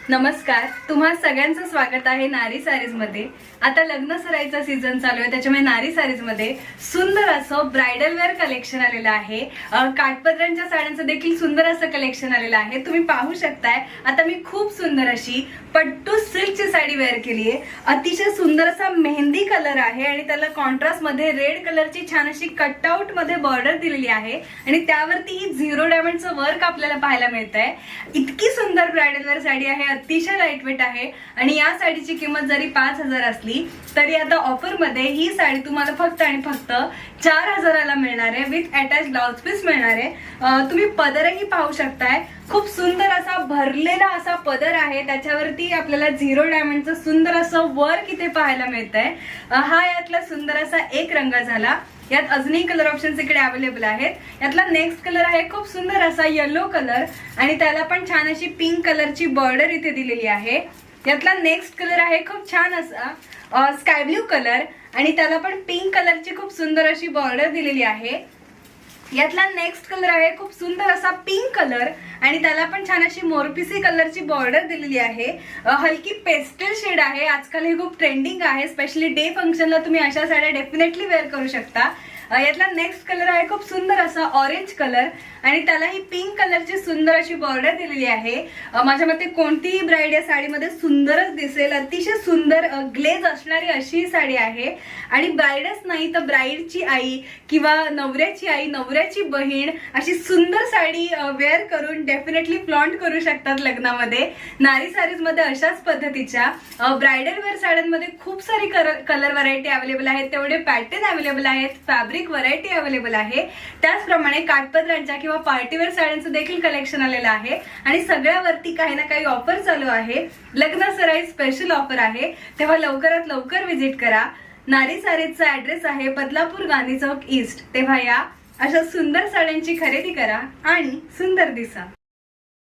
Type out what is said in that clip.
नमस्कार, तुम्हा सगळ्यांचं स्वागत आहे नारी सारीज मध्ये। आता लग्न सराईचा सीझन चालू आहे, त्याच्यामुळे नारी सारीज मध्ये सुंदर असं ब्राइडल वेअर कलेक्शन आलेलं आहे। काठपदरांच्या साड्यांचं देखील सुंदर असं कलेक्शन आलेलं आहे। तुम्ही पाहू शकताय आता मी खूप सुंदर अशी पट्टू सिल्कची साडी वेअर केली आहे। अतिशय सुंदर असा मेहंदी कलर आहे आणि त्याला कॉन्ट्रास्ट मध्ये रेड कलरची छान अशी कटआउट मध्ये बॉर्डर दिलेली आहे आणि त्यावरती ही 0 डायमंडचं वर्क आपल्याला पाहायला मिळतंय। इतकी सुंदर ब्राइडल वेअर साडी आहे, अतिशय लाईटवेट आहे आणि या साडीची किंमत जरी 5000 असली तरी आता ऑफर मध्ये ही साडी तुम्हाला फक्त आणि फक्त 4000 ला मिळणार आहे। विथ अटॅच ब्लाउज पीस मिळणार आहे। तुम्ही पदरही पाहू शकताय, खूप सुंदर असा भरलेला असा पदर आहे, त्याच्यावरती आपल्याला 0 डायमंडचं सुंदर असं वर्क इथे पाहायला मिळतंय। हा यातला सुंदर असा एक रंग झाला। यात अजूनही कलर ऑप्शन्स इकडे अवेलेबल आहेत। यातला नेक्स्ट कलर आहे खूप सुंदर असा येलो कलर आणि त्याला पण छान अशी पिंक कलरची बॉर्डर इथे दिलेली आहे। यातला नेक्स्ट कलर आहे खूप छान असा स्काय ब्ल्यू कलर आणि त्याला पण पिंक कलरची खूप सुंदर अशी बॉर्डर दिलेली आहे। यातला नेक्स्ट कलर आहे खूप सुंदर असा पिंक कलर आणि त्याला पण छान अशी मोरपिसी कलरची बॉर्डर दिलेली आहे। हलकी पेस्टल शेड आहे, आजकाल हे खूप ट्रेंडिंग आहे। स्पेशली डे फंक्शनला तुम्ही अशा साड्या डेफिनेटली वेअर करू शकता। यातला नेक्स्ट कलर आहे खूप सुंदर असा ऑरेंज कलर आणि त्याला ही पिंक कलरची सुंदर अशी बॉर्डर दिलेली आहे। माझ्या मते कोणतीही ब्राइड या साडीमध्ये सुंदरच दिसेल। अतिशय सुंदर ग्लेज असणारी अशी साडी आहे आणि ब्राइडच नाही तर ब्राइडची आई किंवा नवऱ्याची आई, नवऱ्याची बहीण अशी सुंदर साडी वेअर करून डेफिनेटली फ्लॉन्ट करू शकतात लग्नामध्ये। नारी सारीज मध्ये अशाच पद्धतीच्या ब्राइडल वेअर साड्यांमध्ये खूप सारी कलर व्हरायटी अवेलेबल आहेत, तेवढे पॅटर्न अवेलेबल आहेत, फॅब्रिक व्हरायटी अवेलेबल आहे। त्याचप्रमाणे काठपदरांच्या किंवा पार्टीवेअर साड्यांचं देखील कलेक्शन आलेलं आहे आणि सगळ्यावरती काही ना काही ऑफर चालू आहे। लग्न सराई स्पेशल ऑफर आहे, तेव्हा लवकरात लवकर विजिट करा। नारी सारीजचा ऍड्रेस आहे बदलापूर गांधी चौक ईस्ट। तेव्हा या, अशा सुंदर साड्यांची खरेदी करा आणि सुंदर दिसा।